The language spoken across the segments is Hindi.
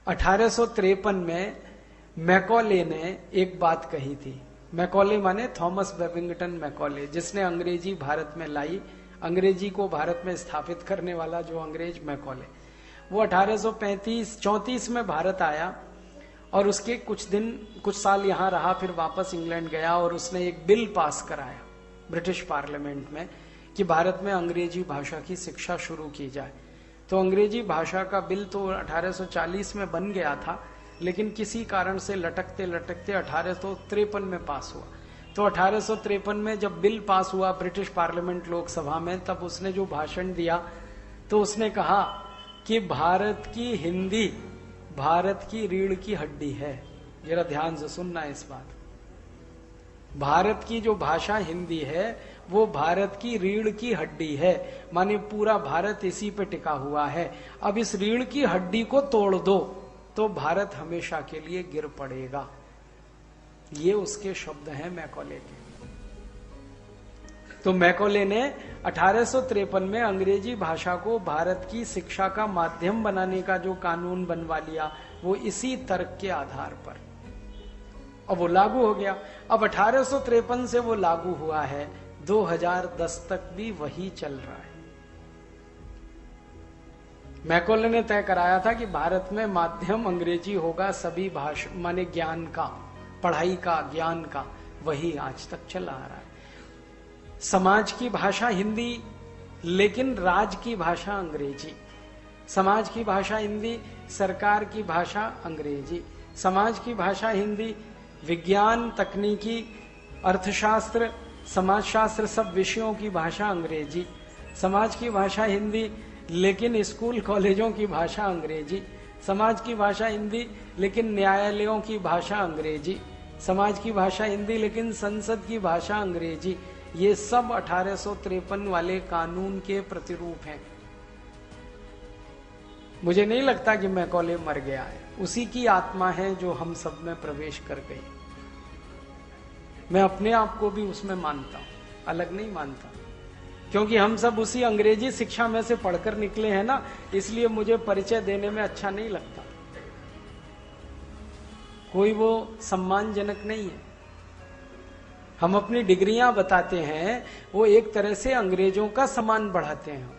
1853 में मैकॉले ने एक बात कही थी। मैकॉले माने थॉमस बेबिंगटन मैकॉले, जिसने अंग्रेजी भारत में लाई, अंग्रेजी को भारत में स्थापित करने वाला जो अंग्रेज मैकॉले, वो 1834 में भारत आया और उसके कुछ साल यहां रहा, फिर वापस इंग्लैंड गया और उसने एक बिल पास कराया ब्रिटिश पार्लियामेंट में कि भारत में अंग्रेजी भाषा की शिक्षा शुरू की जाए। तो अंग्रेजी भाषा का बिल तो 1840 में बन गया था, लेकिन किसी कारण से लटकते लटकते 1853 में पास हुआ। तो 1853 में जब बिल पास हुआ ब्रिटिश पार्लियामेंट लोकसभा में, तब उसने जो भाषण दिया तो उसने कहा कि भारत की हिंदी भारत की रीढ़ की हड्डी है। जरा ध्यान से सुनना इस बात। भारत की जो भाषा हिंदी है वो भारत की रीढ़ की हड्डी है, माने पूरा भारत इसी पे टिका हुआ है। अब इस रीढ़ की हड्डी को तोड़ दो तो भारत हमेशा के लिए गिर पड़ेगा। ये उसके शब्द हैं मैकॉले के। तो मैकॉले ने 1853 में अंग्रेजी भाषा को भारत की शिक्षा का माध्यम बनाने का जो कानून बनवा लिया, वो इसी तर्क के आधार पर, अब वो लागू हो गया। अब 1853 से वो लागू हुआ है, 2010 तक भी वही चल रहा है। मैकॉले ने तय कराया था कि भारत में माध्यम अंग्रेजी होगा, सभी भाषा माने ज्ञान का, पढ़ाई का, ज्ञान का, वही आज तक चला आ रहा है। समाज की भाषा हिंदी, लेकिन राज की भाषा अंग्रेजी। समाज की भाषा हिंदी, सरकार की भाषा अंग्रेजी। समाज की भाषा हिंदी, विज्ञान, तकनीकी, अर्थशास्त्र, समाजशास्त्र, सब विषयों की भाषा अंग्रेजी। समाज की भाषा हिंदी, लेकिन स्कूल कॉलेजों की भाषा अंग्रेजी। समाज की भाषा हिंदी, लेकिन न्यायालयों की भाषा अंग्रेजी। समाज की भाषा हिंदी, लेकिन संसद की भाषा अंग्रेजी। ये सब 1853 वाले कानून के प्रतिरूप हैं। मुझे नहीं लगता कि मैकॉले मर गया है, उसी की आत्मा है जो हम सब में प्रवेश कर गई। मैं अपने आप को भी उसमें मानता हूं, अलग नहीं मानता, क्योंकि हम सब उसी अंग्रेजी शिक्षा में से पढ़कर निकले हैं ना, इसलिए मुझे परिचय देने में अच्छा नहीं लगता। कोई वो सम्मानजनक नहीं है। हम अपनी डिग्रियां बताते हैं, वो एक तरह से अंग्रेजों का सम्मान बढ़ाते हैं,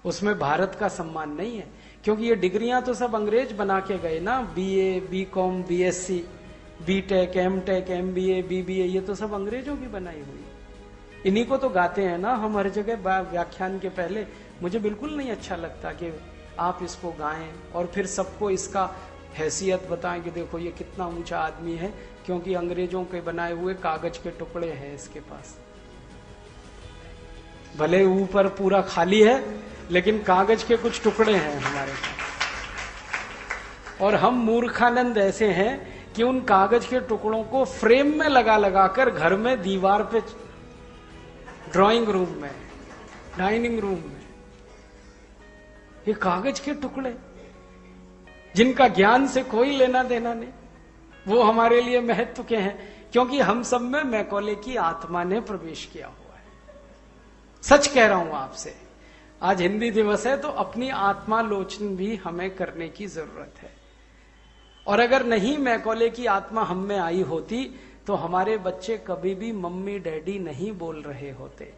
उसमें भारत का सम्मान नहीं है, क्योंकि ये डिग्रियां तो सब अंग्रेज बना के गए ना। BA, BCom, BSc, BTech, MTech, MBA, BBA, ये तो सब अंग्रेजों की बनाई हुई। इन्हीं को तो गाते हैं ना हम हर जगह व्याख्यान के पहले। मुझे बिल्कुल नहीं अच्छा लगता कि आप इसको गाएं और फिर सबको इसका हैसियत बताएं कि देखो ये कितना ऊंचा आदमी है, क्योंकि अंग्रेजों के बनाए हुए कागज के टुकड़े हैं इसके पास। भले ऊपर पूरा खाली है, लेकिन कागज के कुछ टुकड़े हैं हमारे पास। और हम मूर्खानंद ऐसे हैं कि उन कागज के टुकड़ों को फ्रेम में लगा लगा कर घर में, दीवार पे, ड्राइंग रूम में, डाइनिंग रूम में, ये कागज के टुकड़े जिनका ज्ञान से कोई लेना देना नहीं, वो हमारे लिए महत्व के हैं, क्योंकि हम सब में मैकॉले की आत्मा ने प्रवेश किया हुआ है। सच कह रहा हूं आपसे, आज हिंदी दिवस है तो अपनी आत्मालोचन भी हमें करने की जरूरत है। और अगर नहीं मैकॉले की आत्मा हम में आई होती तो हमारे बच्चे कभी भी मम्मी डैडी नहीं बोल रहे होते,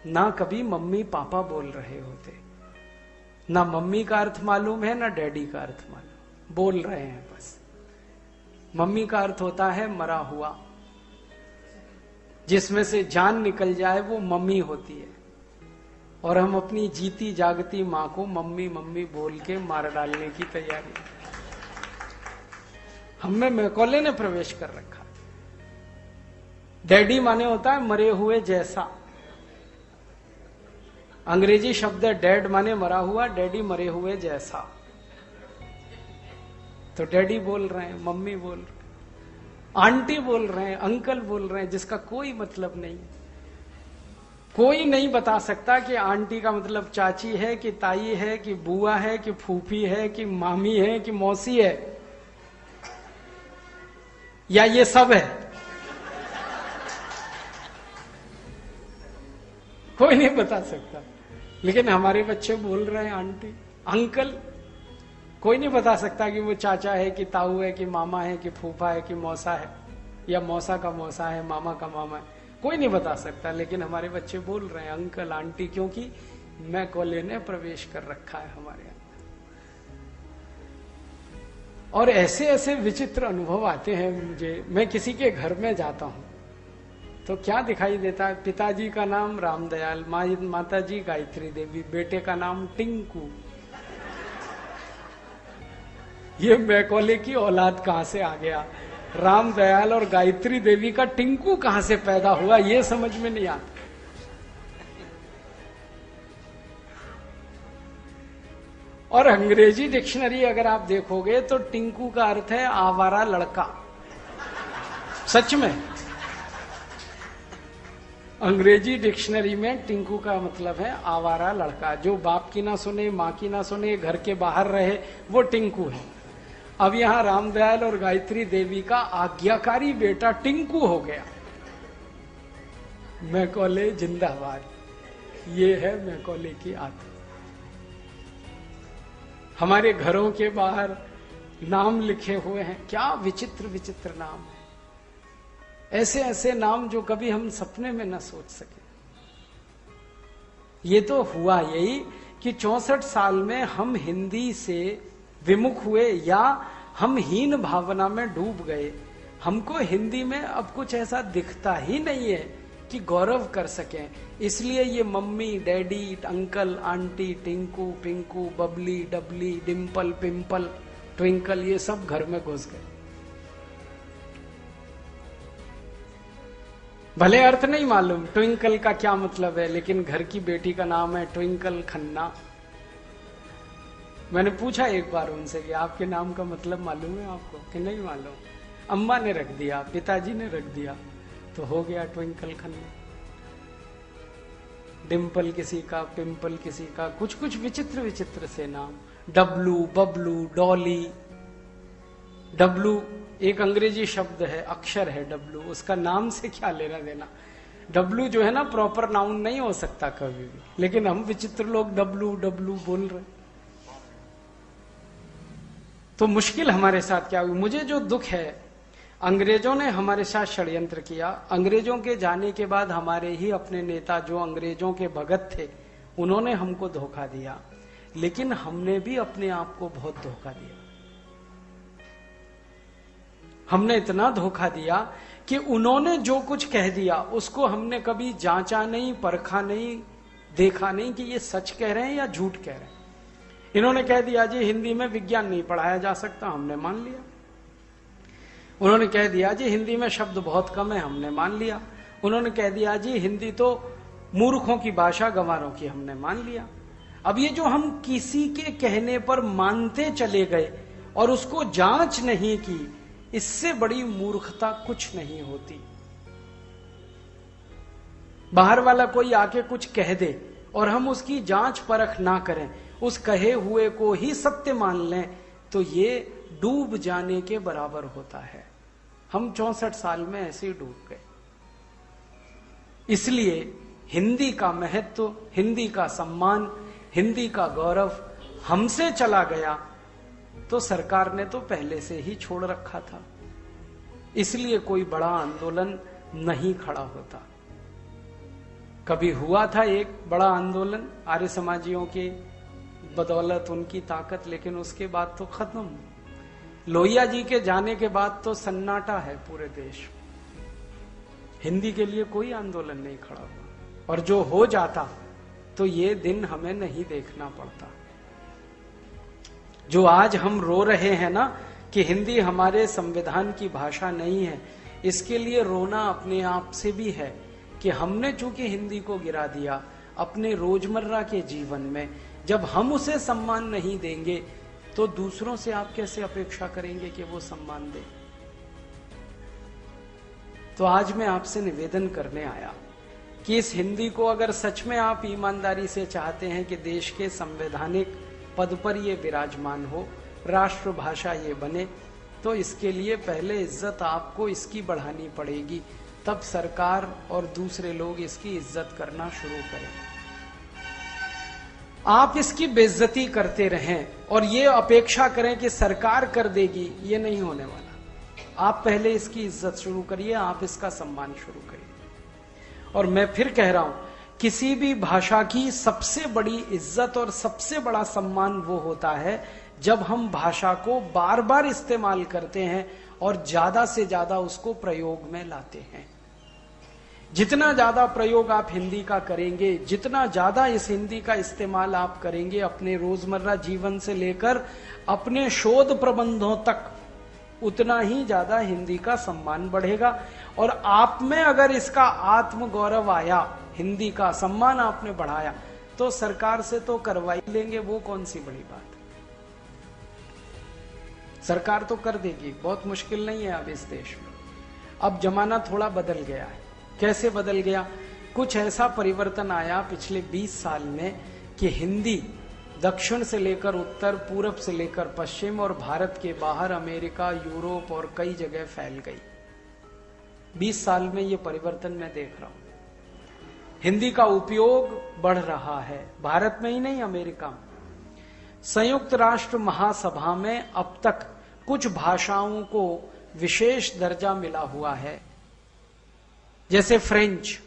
ना कभी मम्मी पापा बोल रहे होते। ना मम्मी का अर्थ मालूम है, ना डैडी का अर्थ मालूम, बोल रहे हैं बस। मम्मी का अर्थ होता है मरा हुआ, जिसमें से जान निकल जाए वो मम्मी होती है। और हम अपनी जीती जागती मां को मम्मी मम्मी बोल के मार डालने की तैयारी, हमें मैकॉले ने प्रवेश कर रखा। डैडी माने होता है मरे हुए जैसा। अंग्रेजी शब्द है डैड, माने मरा हुआ, डैडी मरे हुए जैसा। तो डैडी बोल रहे हैं, मम्मी बोल रहे हैं, आंटी बोल रहे हैं, अंकल बोल रहे हैं, जिसका कोई मतलब नहीं। कोई नहीं बता सकता कि आंटी का मतलब चाची है कि ताई है कि बुआ है कि फूफी है कि मामी है कि मौसी है, या ये सब है। कोई नहीं बता सकता। लेकिन हमारे बच्चे बोल रहे हैं आंटी अंकल। कोई नहीं बता सकता कि वो चाचा है कि ताऊ है कि मामा है कि फूफा है कि मौसा है, या मौसा का मौसा है, मामा का मामा है, कोई नहीं बता सकता। लेकिन हमारे बच्चे बोल रहे हैं अंकल आंटी, क्योंकि मैकॉले ने प्रवेश कर रखा है हमारे अंदर। और ऐसे ऐसे विचित्र अनुभव आते हैं मुझे। मैं किसी के घर में जाता हूं तो क्या दिखाई देता है, पिताजी का नाम रामदयाल, माताजी गायत्री देवी, बेटे का नाम टिंकू। ये मैकॉले की औलाद कहां से आ गया? रामदयाल और गायत्री देवी का टिंकू कहां से पैदा हुआ, ये समझ में नहीं आता। और अंग्रेजी डिक्शनरी अगर आप देखोगे तो टिंकू का अर्थ है आवारा लड़का। सच में अंग्रेजी डिक्शनरी में टिंकू का मतलब है आवारा लड़का, जो बाप की ना सुने, माँ की ना सुने, घर के बाहर रहे, वो टिंकू है। अब यहां रामदयाल और गायत्री देवी का आज्ञाकारी बेटा टिंकू हो गया। मैकॉले जिंदाबाद। ये है मैकॉले की आदत। हमारे घरों के बाहर नाम लिखे हुए हैं, क्या विचित्र विचित्र नाम है। ऐसे ऐसे नाम जो कभी हम सपने में न सोच सके। ये तो हुआ यही कि 64 साल में हम हिंदी से विमुख हुए, या हम हीन भावना में डूब गए। हमको हिंदी में अब कुछ ऐसा दिखता ही नहीं है कि गौरव कर सकें। इसलिए ये mummy daddy uncle aunty Tinku Pinku Babli Dabli Dimple pimple Twinkle ये सब घर में घुस गए। भले अर्थ नहीं मालूम ट्विंकल का क्या मतलब है, लेकिन घर की बेटी का नाम है ट्विंकल खन्ना। मैंने पूछा एक बार उनसे कि आपके नाम का मतलब मालूम है आपको, कि नहीं मालूम। अम्मा ने रख दिया, पिताजी ने रख दिया, तो हो गया ट्विंकल खन्ना। डिम्पल किसी का, पिंपल किसी का, कुछ कुछ विचित्र विचित्र से नाम। डब्लू बबलू डॉली। डब्लू एक अंग्रेजी शब्द है, अक्षर है डब्लू, उसका नाम से क्या लेना देना। डब्लू जो है ना प्रॉपर नाउन नहीं हो सकता कभी भी, लेकिन हम विचित्र लोग डब्लू डब्लू बोल रहे। तो मुश्किल हमारे साथ क्या हुई, मुझे जो दुख है, अंग्रेजों ने हमारे साथ षड्यंत्र किया। अंग्रेजों के जाने के बाद हमारे ही अपने नेता जो अंग्रेजों के भगत थे, उन्होंने हमको धोखा दिया। लेकिन हमने भी अपने आप को बहुत धोखा दिया। हमने इतना धोखा दिया कि उन्होंने जो कुछ कह दिया उसको हमने कभी जांचा नहीं, परखा नहीं, देखा नहीं कि ये सच कह रहे हैं या झूठ कह रहे हैं। इन्होंने कह दिया जी हिंदी में विज्ञान नहीं पढ़ाया जा सकता, हमने मान लिया। उन्होंने कह दिया जी हिंदी में शब्द बहुत कम है, हमने मान लिया। उन्होंने कह दिया जी हिंदी तो मूर्खों की भाषा, गंवारों की, हमने मान लिया। अब ये जो हम किसी के कहने पर मानते चले गए और उसको जांच नहीं की, इससे बड़ी मूर्खता कुछ नहीं होती। बाहर वाला कोई आके कुछ कह दे और हम उसकी जांच परख ना करें, उस कहे हुए को ही सत्य मान लें, तो ये डूब जाने के बराबर होता है। हम 64 साल में ऐसे ही डूब गए। इसलिए हिंदी का महत्व, हिंदी का सम्मान, हिंदी का गौरव हमसे चला गया तो सरकार ने तो पहले से ही छोड़ रखा था। इसलिए कोई बड़ा आंदोलन नहीं खड़ा होता। कभी हुआ था एक बड़ा आंदोलन आर्य समाजियों के बदौलत, उनकी ताकत, लेकिन उसके बाद तो खत्म। लोहिया जी के जाने के बाद तो सन्नाटा है पूरे देश। हिंदी के लिए कोई आंदोलन नहीं खड़ा हुआ, और जो हो जाता तो ये दिन हमें नहीं देखना पड़ता। जो आज हम रो रहे हैं ना कि हिंदी हमारे संविधान की भाषा नहीं है, इसके लिए रोना अपने आप से भी है कि हमने चूंकि हिंदी को गिरा दिया अपने रोजमर्रा के जीवन में। जब हम उसे सम्मान नहीं देंगे तो दूसरों से आप कैसे अपेक्षा करेंगे कि वो सम्मान दे। तो आज मैं आपसे निवेदन करने आया कि इस हिंदी को अगर सच में आप ईमानदारी से चाहते हैं कि देश के संवैधानिक पद पर ये विराजमान हो, राष्ट्रभाषा ये बने, तो इसके लिए पहले इज्जत आपको इसकी बढ़ानी पड़ेगी, तब सरकार और दूसरे लोग इसकी इज्जत करना शुरू करें। आप इसकी बेइज्जती करते रहें और ये अपेक्षा करें कि सरकार कर देगी, ये नहीं होने वाला। आप पहले इसकी इज्जत शुरू करिए, आप इसका सम्मान शुरू करिए। और मैं फिर कह रहा हूं, किसी भी भाषा की सबसे बड़ी इज्जत और सबसे बड़ा सम्मान वो होता है जब हम भाषा को बार बार इस्तेमाल करते हैं और ज्यादा से ज्यादा उसको प्रयोग में लाते हैं। जितना ज्यादा प्रयोग आप हिंदी का करेंगे, जितना ज्यादा इस हिंदी का इस्तेमाल आप करेंगे अपने रोजमर्रा जीवन से लेकर अपने शोध प्रबंधों तक, उतना ही ज्यादा हिंदी का सम्मान बढ़ेगा। और आप में अगर इसका आत्म गौरव आया, हिंदी का सम्मान आपने बढ़ाया, तो सरकार से तो करवाई लेंगे, वो कौन सी बड़ी बात। सरकार तो कर देगी, बहुत मुश्किल नहीं है अब इस देश में। अब जमाना थोड़ा बदल गया है। कैसे बदल गया? कुछ ऐसा परिवर्तन आया पिछले 20 साल में कि हिंदी दक्षिण से लेकर उत्तर, पूरब से लेकर पश्चिम और भारत के बाहर अमेरिका, यूरोप और कई जगह फैल गई। 20 साल में ये परिवर्तन मैं देख रहा हूं। हिंदी का उपयोग बढ़ रहा है, भारत में ही नहीं, अमेरिका में। संयुक्त राष्ट्र महासभा में अब तक कुछ भाषाओं को विशेष दर्जा मिला हुआ है, जैसे फ्रेंच।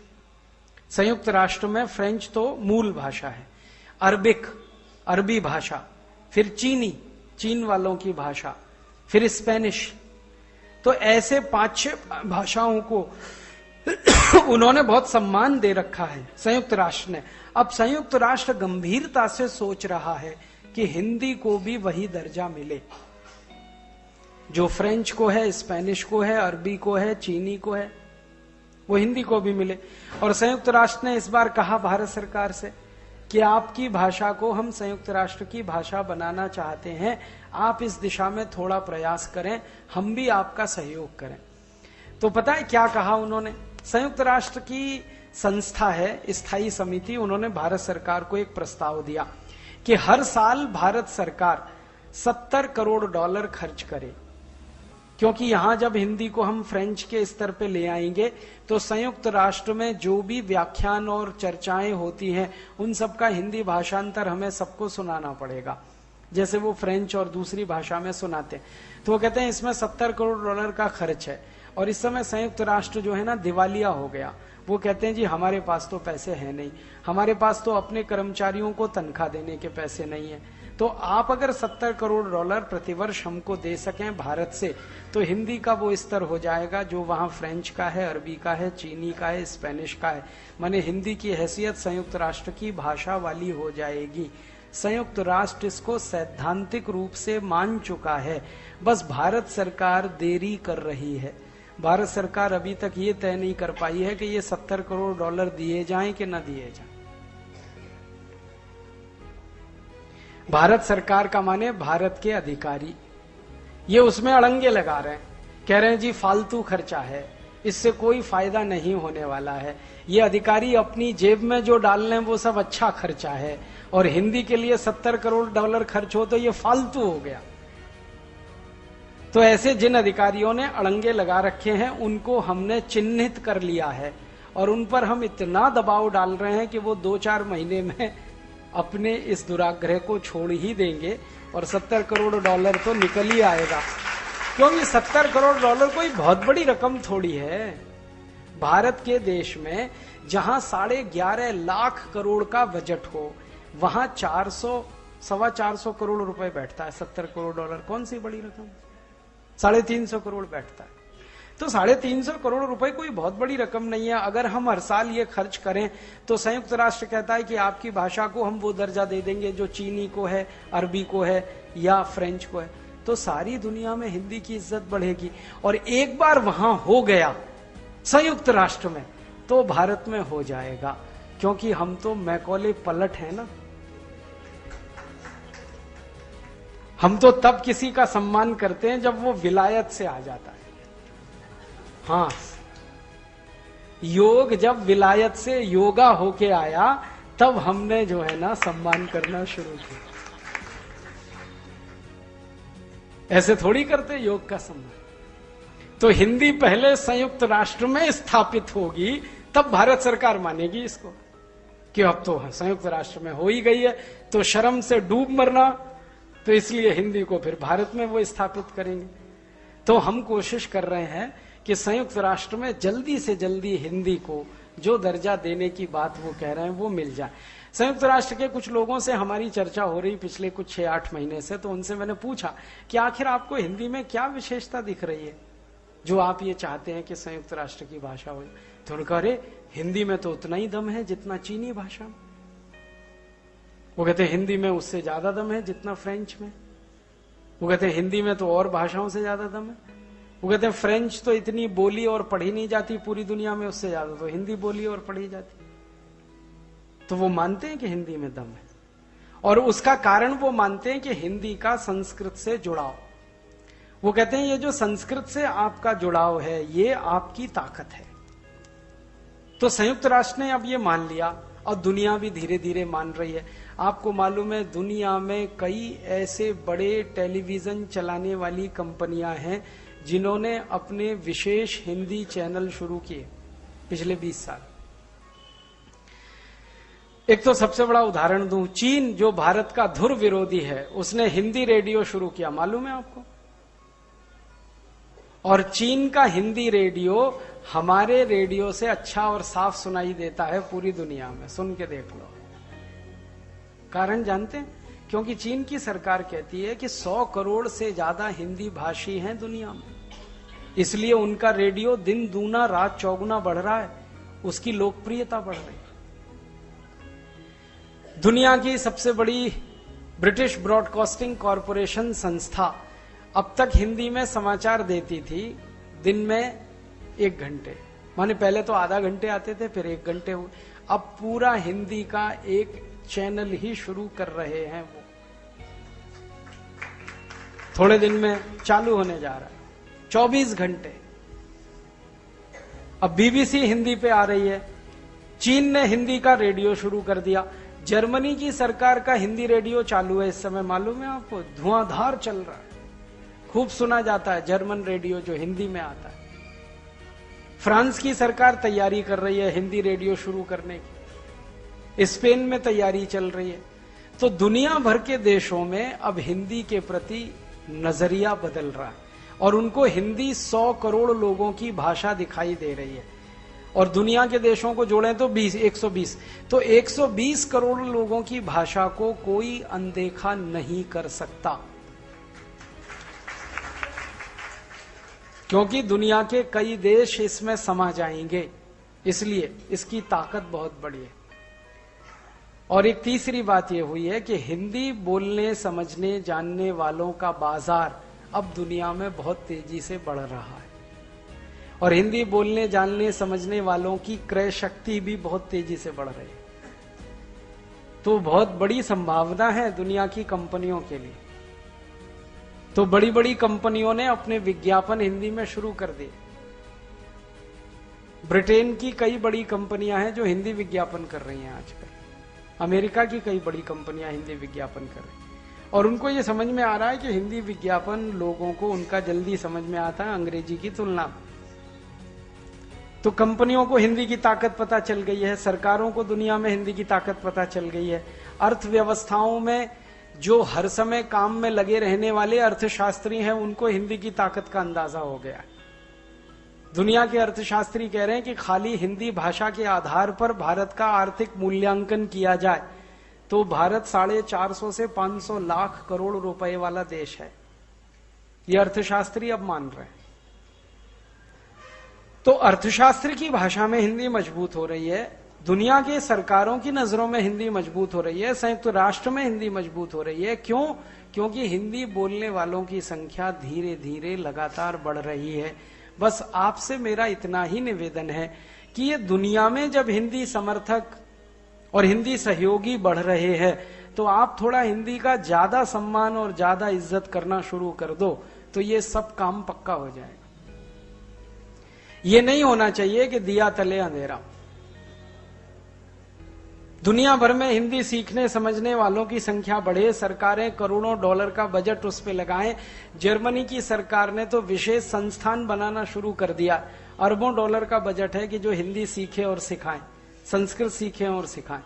संयुक्त राष्ट्र में फ्रेंच तो मूल भाषा है, अरबिक, अरबी भाषा, फिर चीनी, चीन वालों की भाषा, फिर स्पेनिश। तो ऐसे 5-6 भाषाओं को उन्होंने बहुत सम्मान दे रखा है संयुक्त राष्ट्र ने। अब संयुक्त राष्ट्र गंभीरता से सोच रहा है कि हिंदी को भी वही दर्जा मिले जो फ्रेंच को है, स्पेनिश को है, अरबी को है, चीनी को है, वो हिंदी को भी मिले। और संयुक्त राष्ट्र ने इस बार कहा भारत सरकार से कि आपकी भाषा को हम संयुक्त राष्ट्र की भाषा बनाना चाहते हैं, आप इस दिशा में थोड़ा प्रयास करें, हम भी आपका सहयोग करें। तो पता है क्या कहा उन्होंने? संयुक्त राष्ट्र की संस्था है, स्थायी समिति, उन्होंने भारत सरकार को एक प्रस्ताव दिया कि हर साल भारत सरकार $70 करोड़ खर्च करे, क्योंकि यहां जब हिंदी को हम फ्रेंच के स्तर पे ले आएंगे तो संयुक्त राष्ट्र में जो भी व्याख्यान और चर्चाएं होती हैं उन सबका हिंदी भाषांतर हमें सबको सुनाना पड़ेगा, जैसे वो फ्रेंच और दूसरी भाषा में सुनाते हैं। तो वो कहते हैं इसमें $70 करोड़ का खर्च है। और इस समय संयुक्त राष्ट्र जो है ना दिवालिया हो गया। वो कहते हैं जी हमारे पास तो पैसे हैं नहीं, हमारे पास तो अपने कर्मचारियों को तनख्वाह देने के पैसे नहीं है। तो आप अगर $70 करोड़ प्रतिवर्ष हमको दे सकें भारत से, तो हिंदी का वो स्तर हो जाएगा जो वहां फ्रेंच का है, अरबी का है, चीनी का है, स्पेनिश का है। माने हिंदी की हैसियत संयुक्त राष्ट्र की भाषा वाली हो जाएगी। संयुक्त राष्ट्र इसको सैद्धांतिक रूप से मान चुका है, बस भारत सरकार देरी कर रही है। भारत सरकार अभी तक ये तय नहीं कर पाई है कि ये $70 करोड़ दिए जाएं कि न दिए जाएं। भारत सरकार का माने भारत के अधिकारी, ये उसमें अड़ंगे लगा रहे हैं, कह रहे हैं जी फालतू खर्चा है, इससे कोई फायदा नहीं होने वाला है, ये अधिकारी अपनी जेब में जो डाल रहे हैं वो सब अच्छा खर्चा है, और हिंदी के लिए $70 करोड़ खर्च हो तो ये फालतू हो गया। तो ऐसे जिन अधिकारियों ने अड़ंगे लगा रखे हैं उनको हमने चिन्हित कर लिया है और उन पर हम इतना दबाव डाल रहे हैं कि वो 2-4 महीने में अपने इस दुराग्रह को छोड़ ही देंगे और $70 करोड़ तो निकल ही आएगा। क्योंकि $70 करोड़ कोई बहुत बड़ी रकम थोड़ी है। भारत के देश में जहां 11.5 लाख करोड़ का बजट हो, वहां 400-425 करोड़ रुपए बैठता है। $70 करोड़ कौन सी बड़ी रकम? 350 करोड़ बैठता है। तो 350 करोड़ रुपए कोई बहुत बड़ी रकम नहीं है। अगर हम हर साल ये खर्च करें तो संयुक्त राष्ट्र कहता है कि आपकी भाषा को हम वो दर्जा दे देंगे जो चीनी को है, अरबी को है या फ्रेंच को है। तो सारी दुनिया में हिंदी की इज्जत बढ़ेगी। और एक बार वहां हो गया संयुक्त राष्ट्र में तो भारत में हो जाएगा, क्योंकि हम तो मैकॉले पलट है ना। हम तो तब किसी का सम्मान करते हैं जब वो विलायत से आ जाता है। हाँ, योग जब विलायत से योगा होके आया तब हमने जो है ना सम्मान करना शुरू किया। ऐसे थोड़ी करते योग का सम्मान। तो हिंदी पहले संयुक्त राष्ट्र में स्थापित होगी तब भारत सरकार मानेगी इसको। कि अब तो संयुक्त राष्ट्र में हो ही गई है, तो शर्म से डूब मरना, तो इसलिए हिंदी को फिर भारत में वो स्थापित करेंगे। तो हम कोशिश कर रहे हैं कि संयुक्त राष्ट्र में जल्दी से जल्दी हिंदी को जो दर्जा देने की बात वो कह रहे हैं वो मिल जाए। संयुक्त राष्ट्र के कुछ लोगों से हमारी चर्चा हो रही पिछले कुछ 6-8 महीने से, तो उनसे मैंने पूछा कि आखिर आपको हिंदी में क्या विशेषता दिख रही है जो आप ये चाहते हैं कि संयुक्त राष्ट्र की भाषा हो। तो उन्होंने कहा, अरे हिंदी में तो उतना ही दम है जितना चीनी भाषा में। वो कहते हैं हिंदी में उससे ज्यादा दम है जितना फ्रेंच में। वो कहते हैं हिंदी में तो और भाषाओं से ज्यादा दम है। वो कहते हैं फ्रेंच तो इतनी बोली और पढ़ी नहीं जाती पूरी दुनिया में, उससे ज्यादा तो हिंदी बोली और पढ़ी जाती। तो वो मानते हैं कि हिंदी में दम है, और उसका कारण वो मानते हैं कि हिंदी का संस्कृत से जुड़ाव। वो कहते हैं ये जो संस्कृत से आपका जुड़ाव है ये आपकी ताकत है। तो संयुक्त राष्ट्र ने अब ये मान लिया और दुनिया भी धीरे धीरे मान रही है। आपको मालूम है दुनिया में कई ऐसे बड़े टेलीविजन चलाने वाली कंपनियां हैं जिन्होंने अपने विशेष हिंदी चैनल शुरू किए पिछले 20 साल। एक तो सबसे बड़ा उदाहरण दूं, चीन जो भारत का धुर विरोधी है उसने हिंदी रेडियो शुरू किया, मालूम है आपको? और चीन का हिंदी रेडियो हमारे रेडियो से अच्छा और साफ सुनाई देता है पूरी दुनिया में, सुन के देख लो। कारण जानते हैं? क्योंकि चीन की सरकार कहती है कि 100 करोड़ से ज्यादा हिंदी भाषी हैं दुनिया में, इसलिए उनका रेडियो दिन दूना रात चौगुना बढ़ रहा है, उसकी लोकप्रियता बढ़ रही है। दुनिया की सबसे बड़ी ब्रिटिश ब्रॉडकास्टिंग कॉरपोरेशन संस्था अब तक हिंदी में समाचार देती थी दिन में 1 घंटे, माने पहले तो आधा घंटे आते थे फिर 1 घंटे हुए, अब पूरा हिंदी का एक चैनल ही शुरू कर रहे हैं। वो थोड़े दिन में चालू होने जा रहा है, 24 घंटे। अब बीबीसी हिंदी पे आ रही है। चीन ने हिंदी का रेडियो शुरू कर दिया। जर्मनी की सरकार का हिंदी रेडियो चालू है इस समय, मालूम है आपको? धुआंधार चल रहा है, खूब सुना जाता है जर्मन रेडियो जो हिंदी में आता है। फ्रांस की सरकार तैयारी कर रही है हिंदी रेडियो शुरू करने की, स्पेन में तैयारी चल रही है। तो दुनिया भर के देशों में अब हिंदी के प्रति नजरिया बदल रहा है और उनको हिंदी 100 करोड़ लोगों की भाषा दिखाई दे रही है। और दुनिया के देशों को जोड़ें तो 120, तो 120 करोड़ लोगों की भाषा को कोई अनदेखा नहीं कर सकता, क्योंकि दुनिया के कई देश इसमें समा जाएंगे, इसलिए इसकी ताकत बहुत बड़ी है। और एक तीसरी बात यह हुई है कि हिंदी बोलने समझने जानने वालों का बाजार अब दुनिया में बहुत तेजी से बढ़ रहा है, और हिंदी बोलने जानने समझने वालों की क्रय शक्ति भी बहुत तेजी से बढ़ रही है। तो बहुत बड़ी संभावना है दुनिया की कंपनियों के लिए। तो बड़ी बड़ी कंपनियों ने अपने विज्ञापन हिंदी में शुरू कर दिए। ब्रिटेन की कई बड़ी कंपनियां हैं जो हिंदी विज्ञापन कर रही हैं आजकल। अमेरिका की कई बड़ी कंपनियां हिंदी विज्ञापन कर रही हैं, और उनको ये समझ में आ रहा है कि हिंदी विज्ञापन लोगों को उनका जल्दी समझ में आता है अंग्रेजी की तुलना में। तो कंपनियों को हिंदी की ताकत पता चल गई है, सरकारों को दुनिया में हिंदी की ताकत पता चल गई है। अर्थव्यवस्थाओं में जो हर समय काम में लगे रहने वाले अर्थशास्त्री हैं उनको हिंदी की ताकत का अंदाजा हो गया। दुनिया के अर्थशास्त्री कह रहे हैं कि खाली हिंदी भाषा के आधार पर भारत का आर्थिक मूल्यांकन किया जाए तो भारत 450 से 500 लाख करोड़ रुपए वाला देश है। ये अर्थशास्त्री अब मान रहे हैं। तो अर्थशास्त्र की भाषा में हिंदी मजबूत हो रही है, दुनिया के सरकारों की नजरों में हिंदी मजबूत हो रही है, संयुक्त राष्ट्र में हिंदी मजबूत हो रही है। क्यों? क्योंकि हिंदी बोलने वालों की संख्या धीरे धीरे लगातार बढ़ रही है। बस आपसे मेरा इतना ही निवेदन है कि ये दुनिया में जब हिंदी समर्थक और हिंदी सहयोगी बढ़ रहे हैं तो आप थोड़ा हिंदी का ज्यादा सम्मान और ज्यादा इज्जत करना शुरू कर दो, तो ये सब काम पक्का हो जाएगा। ये नहीं होना चाहिए कि दिया तले अंधेरा। दुनिया भर में हिंदी सीखने समझने वालों की संख्या बढ़े, सरकारें करोड़ों डॉलर का बजट उस पे लगाएं। जर्मनी की सरकार ने तो विशेष संस्थान बनाना शुरू कर दिया, अरबों डॉलर का बजट है कि जो हिंदी सीखे और सिखाएं, संस्कृत सीखें और सिखाएं।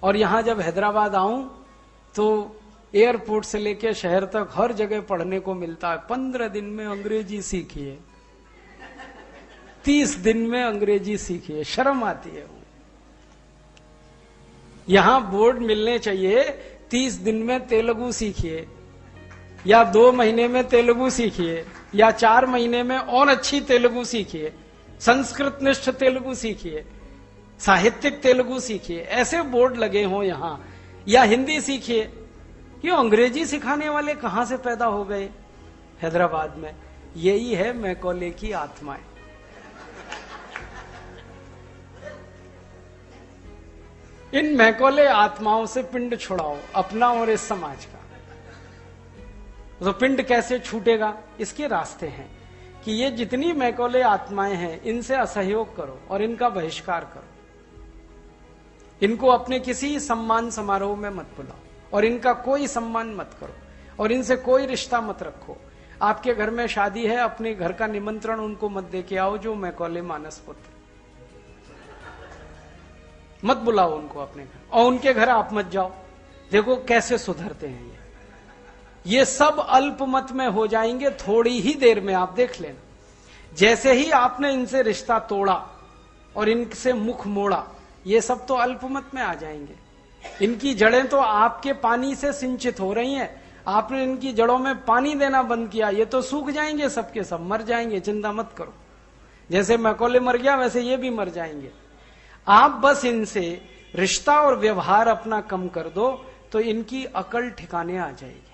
और यहां जब हैदराबाद आऊं तो एयरपोर्ट से लेकर शहर तक हर जगह पढ़ने को मिलता है 15 दिन में अंग्रेजी सीखिए, 30 दिन में अंग्रेजी सीखिए। शर्म आती है। यहां बोर्ड मिलने चाहिए 30 दिन में तेलुगु सीखिए, या 2 महीने में तेलुगु सीखिए, या 4 महीने में और अच्छी तेलुगु सीखिए, संस्कृत निष्ठ तेलुगु सीखिए, साहित्यिक तेलुगु सीखिए, ऐसे बोर्ड लगे हों यहां। या हिंदी सीखिए। क्यों अंग्रेजी सिखाने वाले कहां से पैदा हो गए हैदराबाद में? यही है मैकॉले की आत्माएं। इन मैकॉले आत्माओं से पिंड छुड़ाओ, अपना और इस समाज का। तो पिंड कैसे छूटेगा? इसके रास्ते हैं कि ये जितनी मैकॉले आत्माएं हैं इनसे असहयोग करो और इनका बहिष्कार करो। इनको अपने किसी सम्मान समारोह में मत बुलाओ और इनका कोई सम्मान मत करो और इनसे कोई रिश्ता मत रखो। आपके घर में शादी है, अपने घर का निमंत्रण उनको मत दे के आओ जो मैकॉले मानस पुत्र, मत बुलाओ उनको अपने घर, और उनके घर आप मत जाओ। देखो कैसे सुधरते हैं ये सब अल्पमत में हो जाएंगे थोड़ी ही देर में। आप देख लेना, जैसे ही आपने इनसे रिश्ता तोड़ा और इनसे मुख मोड़ा, ये सब तो अल्पमत में आ जाएंगे। इनकी जड़ें तो आपके पानी से सिंचित हो रही हैं, आपने इनकी जड़ों में पानी देना बंद किया, ये तो सूख जाएंगे, सबके सब मर जाएंगे, चिंता मत करो। जैसे मैकॉले मर गया वैसे ये भी मर जाएंगे। आप बस इनसे रिश्ता और व्यवहार अपना कम कर दो तो इनकी अकल ठिकाने आ जाएगी।